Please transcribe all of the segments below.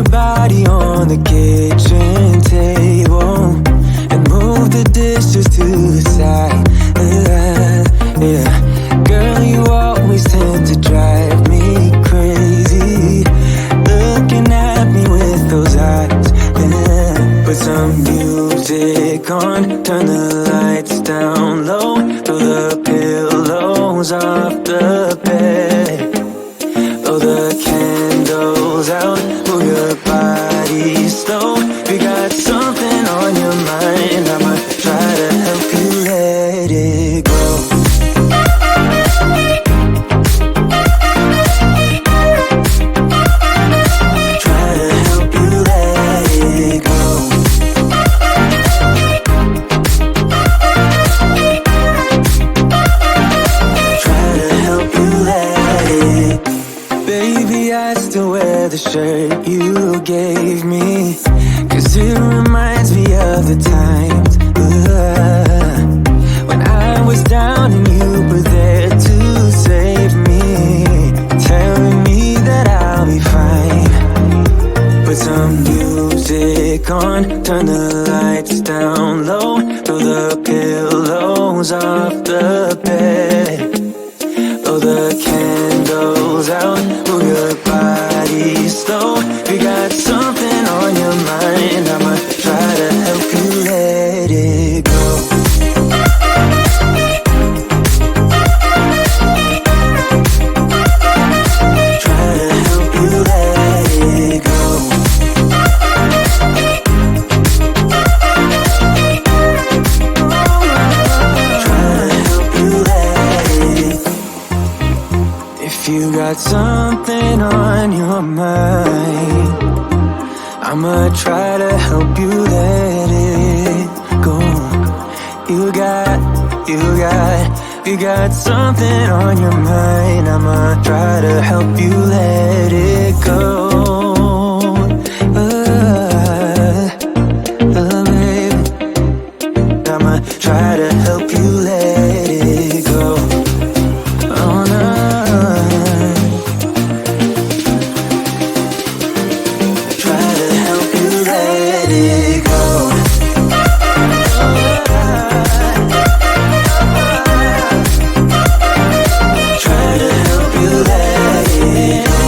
your body on the kitchen table and move the dishes to the side. Yeah. Girl, you always tend to drive me crazy, looking at me with those eyes. Yeah. Put some music on, turn the lights down low, throw the pillows off the bed, blow the candles out, move your body slow. You got something on your mind, I'ma try to help you let it go. Try to help you let it go. Try to help you let it. Baby, I still wear the shirt you gave me, 'cause it reminds me of the times when I was down and you were there to save me, telling me that I'll be fine. Put some music on, turn the lights down low, throw the pillows off the bed, blow the candles out, move your body slow. You got something on your mind, I'ma try to help you let it go. Try to help you let it go. Try to help you let it. If you got something on your mind, I'ma try to help you let it go. You got something on your mind, I'ma try to help you let it go. Baby, I'ma try to help you let it go. Oh no. Try to help you let it go. Try to help you let it go.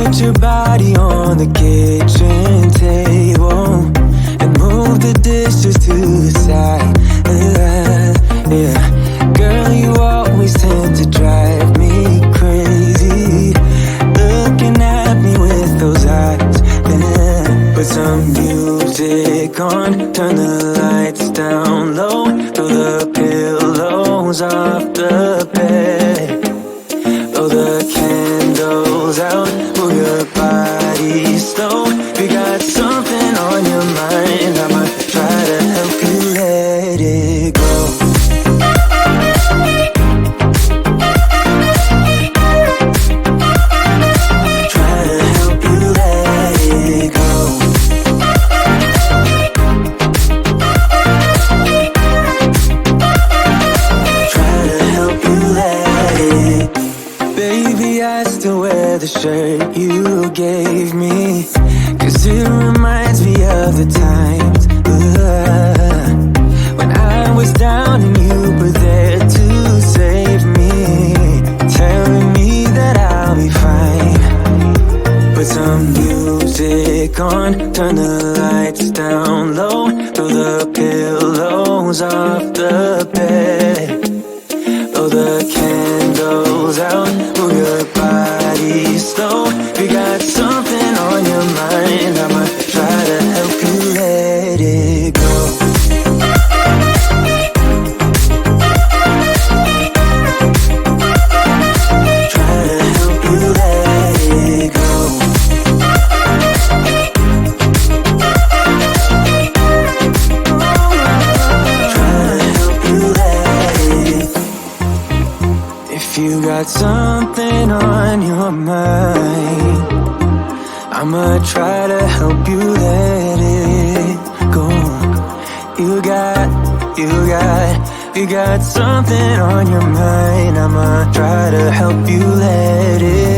Put your body on the kitchen table and move the dishes to the side. Yeah, girl, you always tend to drive me crazy. turn the lights down low, throw the pillows off the bed, blow the candles out, move your body slow. If you got something on your mind, I'ma try to help you let it go. The shirt you gave me, 'cause it reminds me of the times when I was down and you were there to save me, telling me that I'll be fine. Put some music on, turn the lights down low, throw the pillows off the bed, blow the candles out, move your body slow. If you got something on your mind, I'ma try to help you let it go. Try to help you let it go. Try to help you let it go. If you got something on your mind, I'ma try to help you let it go. You got something on your mind, I'ma try to help you let it